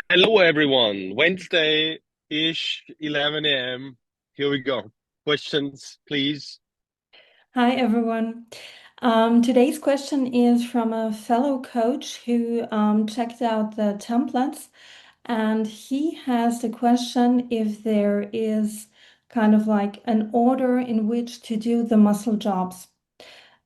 Hello, everyone. Wednesday-ish, 11 a.m. Here we go. Questions, please. Hi, everyone. Today's question is from a fellow coach who checked out the templates, and he has the question if there is kind of like an order in which to do the muscle jobs.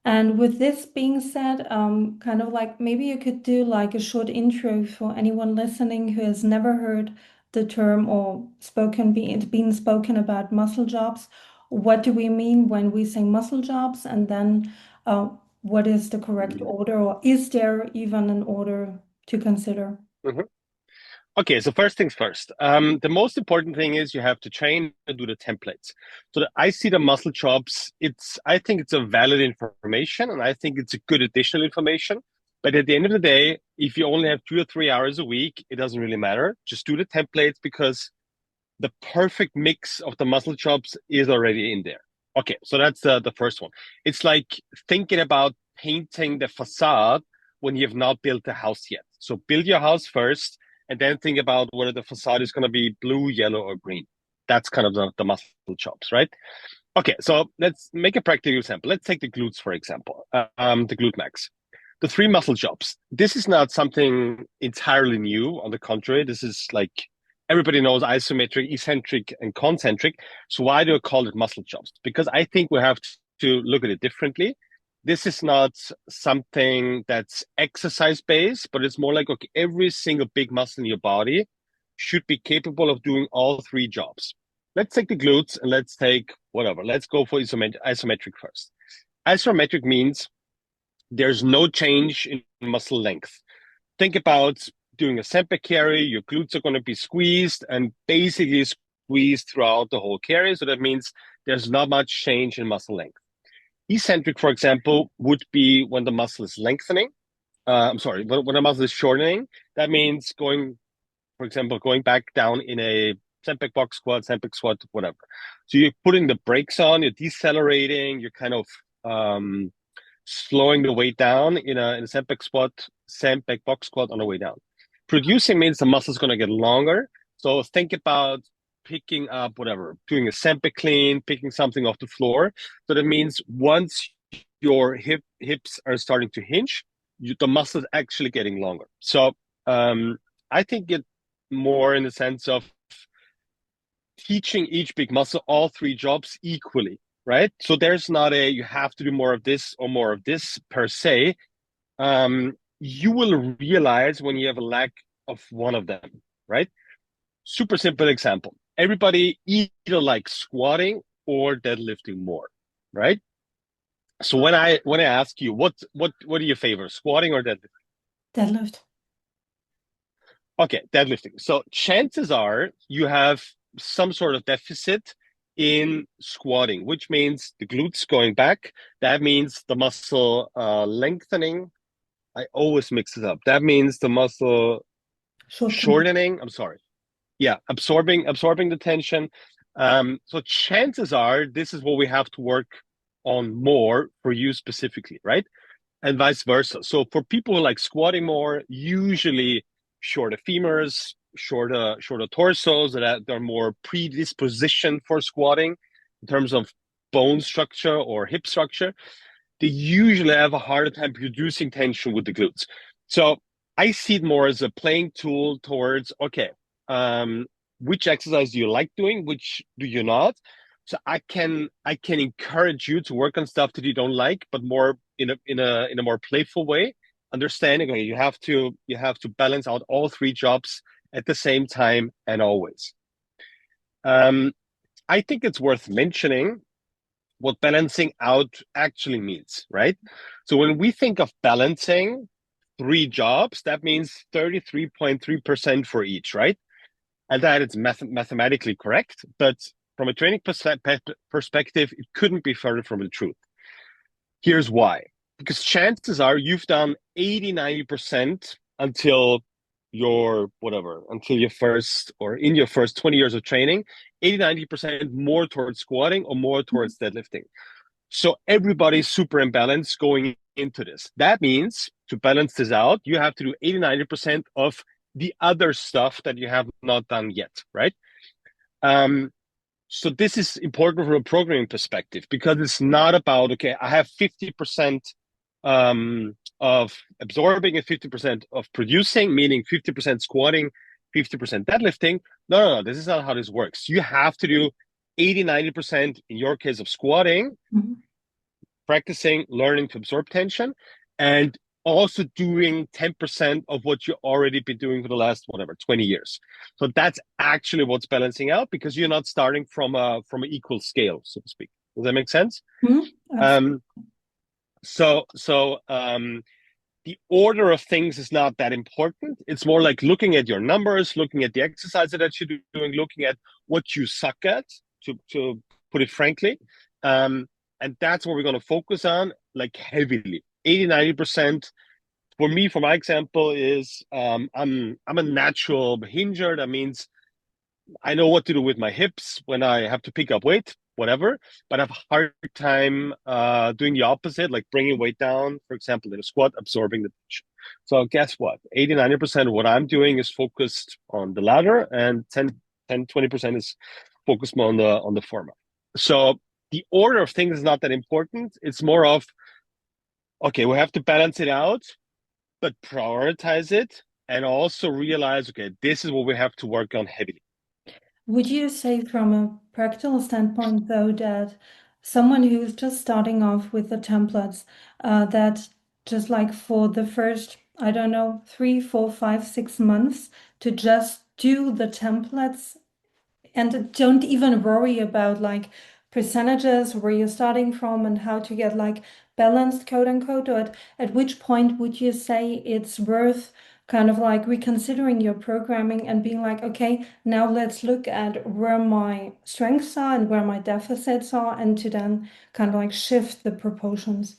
And with this being said, kind of like maybe you could do like a short intro for anyone listening who has never heard the term or been spoken about muscle jobs. What do we mean when we say muscle jobs? And then what is the correct order, or is there even an order to consider? Mhm. Okay, so first things first. The most important thing is you have to train and do the templates. So I see the muscle chops. I think it's a valid information, and I think it's a good additional information. But at the end of the day, if you only have 2 or 3 hours a week, it doesn't really matter. Just do the templates because the perfect mix of the muscle chops is already in there. Okay, so that's the first one. It's like thinking about painting the facade when you have not built the house yet. So build your house first and then think about whether the facade is going to be blue, yellow, or green. That's kind of the muscle chops, right? Okay, so let's make a practical example. Let's take the glutes, for example, the glute max. The three muscle chops. This is not something entirely new. On the contrary, this is like everybody knows isometric, eccentric, and concentric. So why do I call it muscle chops? Because I think we have to look at it differently. This is not something that's exercise based, but it's more like, okay, every single big muscle in your body should be capable of doing all three jobs. Let's take the glutes and let's take whatever. Let's go for isometric first. Isometric means there's no change in muscle length. Think about doing a Semper carry, your glutes are going to be squeezed and basically squeezed throughout the whole carry. So that means there's not much change in muscle length. Eccentric, for example, would be when the muscle is lengthening. I'm sorry, when the muscle is shortening. That means going, for example, going back down in a Semper box squat, Semper squat, whatever. So you're putting the brakes on, you're decelerating, you're kind of slowing the weight down in a Semper box squat on the way down. Producing means the muscle's going to get longer. So think about picking up whatever, doing a Semper clean, picking something off the floor. So that means once your hips are starting to hinge, the muscle is actually getting longer. So I think it more in the sense of teaching each big muscle all three jobs equally, right? So there's not a you have to do more of this or more of this per se. You will realize when you have a lack of one of them, right? Super simple example. Everybody either likes squatting or deadlifting more, right? So when I ask you what do you favor, squatting or deadlifting? Deadlift. Okay, deadlifting. So chances are you have some sort of deficit in squatting, which means the glutes going back. That means the muscle lengthening. I always mix it up. That means the muscle Shortening. shortening. I'm sorry. Yeah, absorbing the tension. So chances are this is what we have to work on more for you specifically, right? And vice versa. So for people who like squatting more, usually shorter femurs, shorter torsos that are more predispositioned for squatting in terms of bone structure or hip structure, they usually have a harder time producing tension with the glutes. So I see it more as a playing tool towards, okay, um, which exercise do you like doing, which do you not? So I can encourage you to work on stuff that you don't like, but more in a more playful way, understanding okay, you have to balance out all three jobs at the same time and always. Um, I think it's worth mentioning what balancing out actually means, right? So when we think of balancing three jobs, that means 33.3% for each, right? And that is mathematically correct, but from a training perspective, it couldn't be further from the truth. Here's why. Because chances are you've done 80, 90% until your whatever, until your first or in your first 20 years of training, 80, 90% more towards squatting or more towards deadlifting. So everybody's super imbalanced going into this. That means to balance this out, you have to do 80, 90% of the other stuff that you have not done yet, right? Um, so this is important from a programming perspective because it's not about, okay, I have 50% of absorbing and 50% of producing, meaning 50% squatting, 50% deadlifting. No, this is not how this works. You have to do 80, 90% in your case of squatting, practicing, learning to absorb tension, and also doing 10% of what you already been doing for the last, whatever, 20 years. So that's actually what's balancing out because you're not starting from an equal scale, so to speak. Does that make sense? Um, so the order of things is not that important. It's more like looking at your numbers, looking at the exercise that you're doing, looking at what you suck at, to put it frankly. And that's what we're going to focus on, like heavily. 80, 90% for me, for my example, is I'm a natural hinger. That means I know what to do with my hips when I have to pick up weight, whatever, but I have a hard time doing the opposite, like bringing weight down, for example, in a squat, absorbing the tension. So guess what? 80, 90% of what I'm doing is focused on the latter, and 20% is focused more on the former. So the order of things is not that important. It's more of, okay, we have to balance it out, but prioritize it and also realize, okay, this is what we have to work on heavily. Would you say from a practical standpoint, though, that someone who's just starting off with the templates, that just like for the first, I don't know, 3, 4, 5, 6 months to just do the templates and don't even worry about like percentages, where you're starting from and how to get like balanced, quote unquote, or at which point would you say it's worth kind of like reconsidering your programming and being like, okay, now let's look at where my strengths are and where my deficits are, and to then kind of like shift the proportions?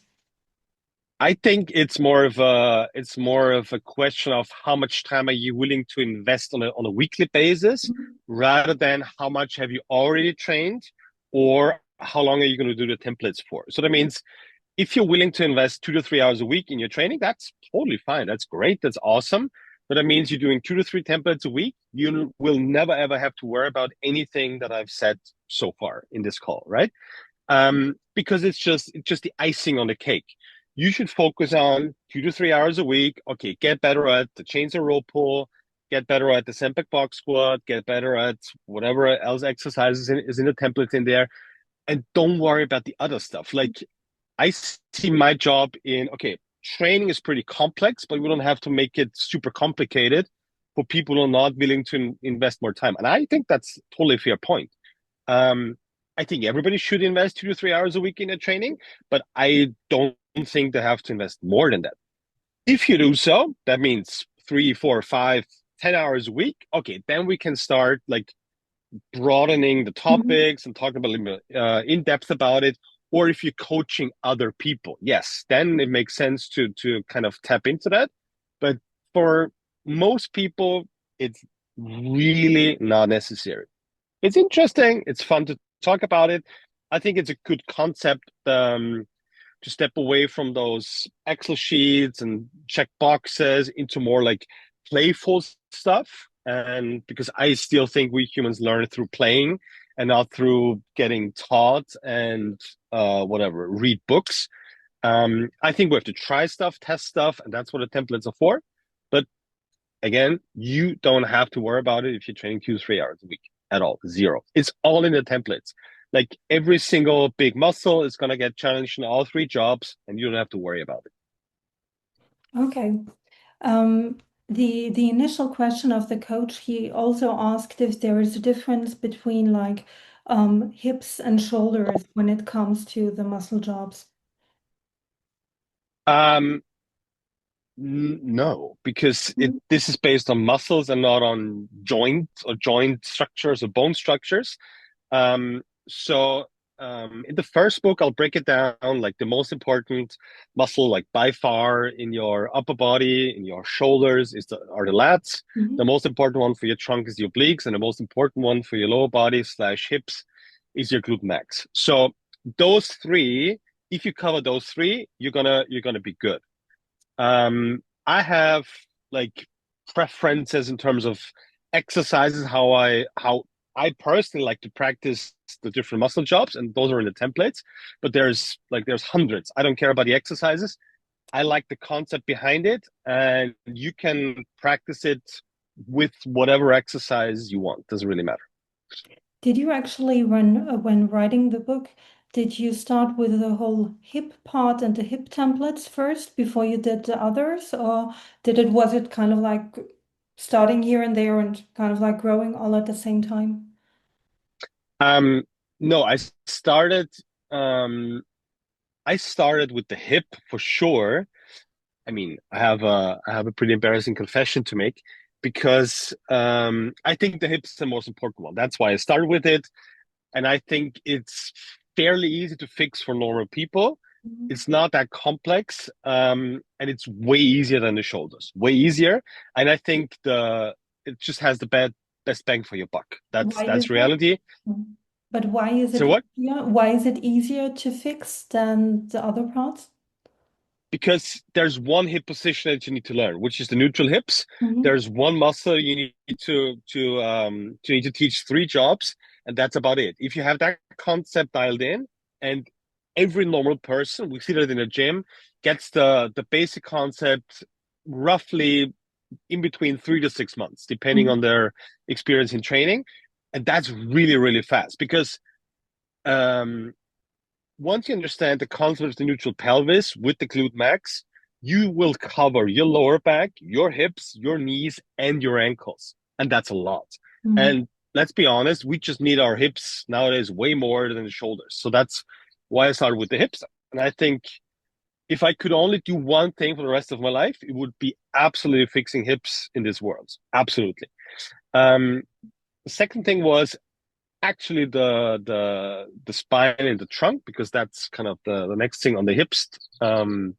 I think it's more of a question of how much time are you willing to invest on a weekly basis, rather than how much have you already trained, or how long are you going to do the templates for. So that means if you're willing to invest 2 to 3 hours a week in your training, that's totally fine. That's great. That's awesome. But that means you're doing 2 to 3 templates a week. You will never ever have to worry about anything that I've said so far in this call, right? Because it's just the icing on the cake. You should focus on 2 to 3 hours a week. Okay, get better at the chains and rope pull, get better at the Sempex box squat, get better at whatever else exercises is in the template in there, and don't worry about the other stuff. Like I see my job in, okay, training is pretty complex, but we don't have to make it super complicated for people who are not willing to invest more time. And I think that's totally a fair point. Um, I think everybody should invest 2 to 3 hours a week in a training, but I don't think they have to invest more than that. If you do so, that means 3, 4, 5, 10 hours a week. Okay, then we can start like broadening the topics and talking about in depth about it. Or if you're coaching other people, yes, then it makes sense to kind of tap into that. But for most people, it's really not necessary. It's interesting. It's fun to talk about it. I think it's a good concept to step away from those Excel sheets and check boxes into more like playful stuff. And because I still think we humans learn through playing and not through getting taught and whatever, read books. I think we have to try stuff, test stuff, and that's what the templates are for. But again, you don't have to worry about it if you're training 2 to 3 hours a week at all. Zero. It's all in the templates. Like every single big muscle is going to get challenged in all three jobs, and you don't have to worry about it. Okay. Um, the initial question of the coach, he also asked if there is a difference between like hips and shoulders when it comes to the muscle jobs. Um, no, because this is based on muscles and not on joints or joint structures or bone structures. So in the first book, I'll break it down like the most important muscle, like by far in your upper body, in your shoulders, are the lats. The most important one for your trunk is the obliques, and the most important one for your lower body slash hips is your glute max. So those three, if you cover those three, you're gonna be good. I have like preferences in terms of exercises, how I personally like to practice the different muscle jobs, and those are in the templates. But there's hundreds. I don't care about the exercises. I like the concept behind it, and you can practice it with whatever exercise you want. Doesn't really matter. Did you actually, when writing the book, did you start with the whole hip part and the hip templates first before you did the others, or was it kind of like starting here and there and kind of like growing all at the same time? Um, no, um, I started with the hip for sure. I mean, I have a pretty embarrassing confession to make because I think the hip's the most important one. That's why I started with it, and I think it's fairly easy to fix for normal people. Mhm. It's not that complex, and it's way easier than the shoulders. Way easier, and I think the it just has the best bang for your buck. Why is That's that? reality. Mhm. But why is So it what? easier? Why is it easier to fix than the other parts? Because there's one hip position that you need to learn, which is the neutral hips. Hmm. There's one muscle you need to need to teach three jobs, and that's about it. If you have that concept dialed in, and every normal person, we see that in the gym, gets the basic concept roughly in between 3 to 6 months, depending on their experience in training, and that's really really fast because um once you understand the concept of the neutral pelvis with the glute max, you will cover your lower back, your hips, your knees, and your ankles. And that's a lot. Hmm. And let's be honest, we just need our hips nowadays way more than the shoulders. So that's why I started with the hips. And I think if I could only do one thing for the rest of my life, it would be absolutely fixing hips in this world. Absolutely. Um, the second thing was actually the spine and the trunk because that's kind of the next thing on the hips um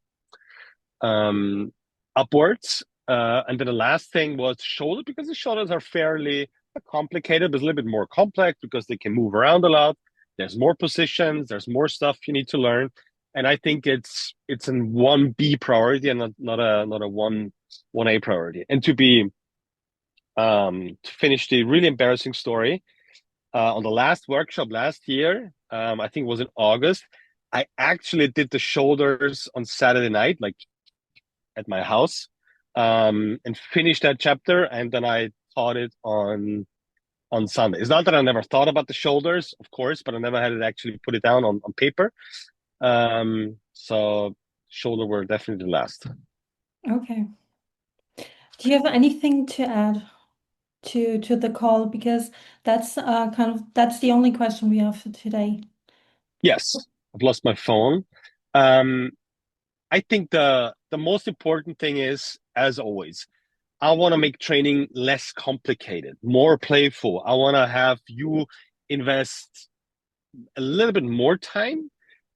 upwards and then the last thing was shoulder because the shoulders are fairly complicated but a little bit more complex because they can move around a lot. There's more positions, there's more stuff you need to learn, and I think it's in one B priority and not a one A priority. And to finish the really embarrassing story, on the last workshop last year, I think it was in August, I actually did the shoulders on Saturday night, like at my house, and finished that chapter, and then I taught it on Sunday. It's not that I never thought about the shoulders, of course, but I never had it actually put it down on paper. So shoulder were definitely the last. Okay. Do you have anything to add to the call? Because that's that's the only question we have for today. Yes, I've lost my phone. Um, I think the most important thing is, as always, I want to make training less complicated, more playful. I want to have you invest a little bit more time,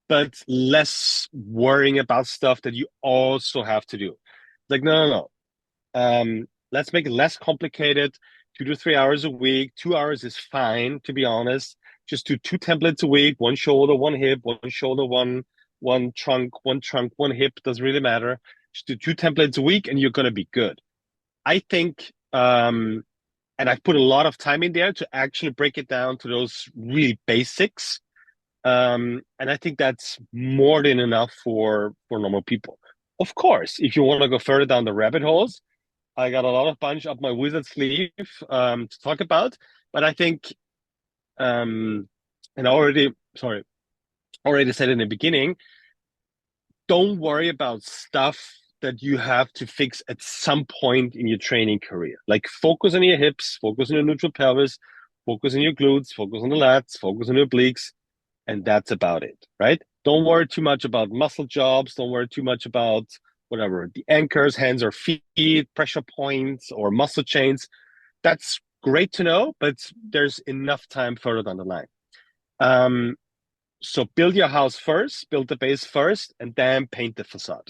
but less worrying about stuff that you also have to do. Like, no, no, no. Let's make it less complicated. 2 to 3 hours a week. 2 hours is fine, to be honest. Just do two templates a week: one shoulder, one hip, one shoulder, one trunk, one hip. Doesn't really matter. Just do two templates a week, and you're gonna be good. I think, and I've put a lot of time in there to actually break it down to those really basics. And I think that's more than enough for normal people. Of course, if you want to go further down the rabbit holes, I got a lot of bunch up my wizard sleeve to talk about. But I think, and I already said in the beginning, don't worry about stuff that you have to fix at some point in your training career. Like focus on your hips, focus on your neutral pelvis, focus on your glutes, focus on the lats, focus on your obliques, and that's about it, right? Don't worry too much about muscle jobs. Don't worry too much about whatever the anchors, hands or feet, pressure points, or muscle chains. That's great to know, but there's enough time further down the line. Um, so build your house first, build the base first, and then paint the facade.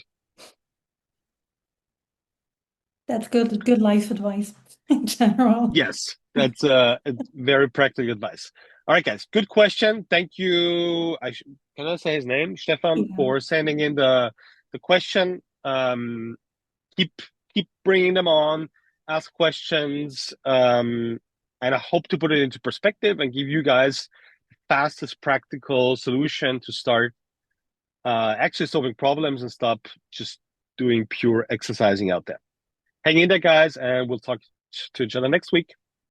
That's good life advice in general. Yes, that's a very practical advice. All right, guys, good question. Thank you. Can I say his name, Stefan, Yeah. for sending in the question. Keep keep bringing them on. ask questions, and I hope to put it into perspective and give you guys the fastest practical solution to start actually solving problems and stop just doing pure exercising out there. Hang in there, guys, and we'll talk to each other next week.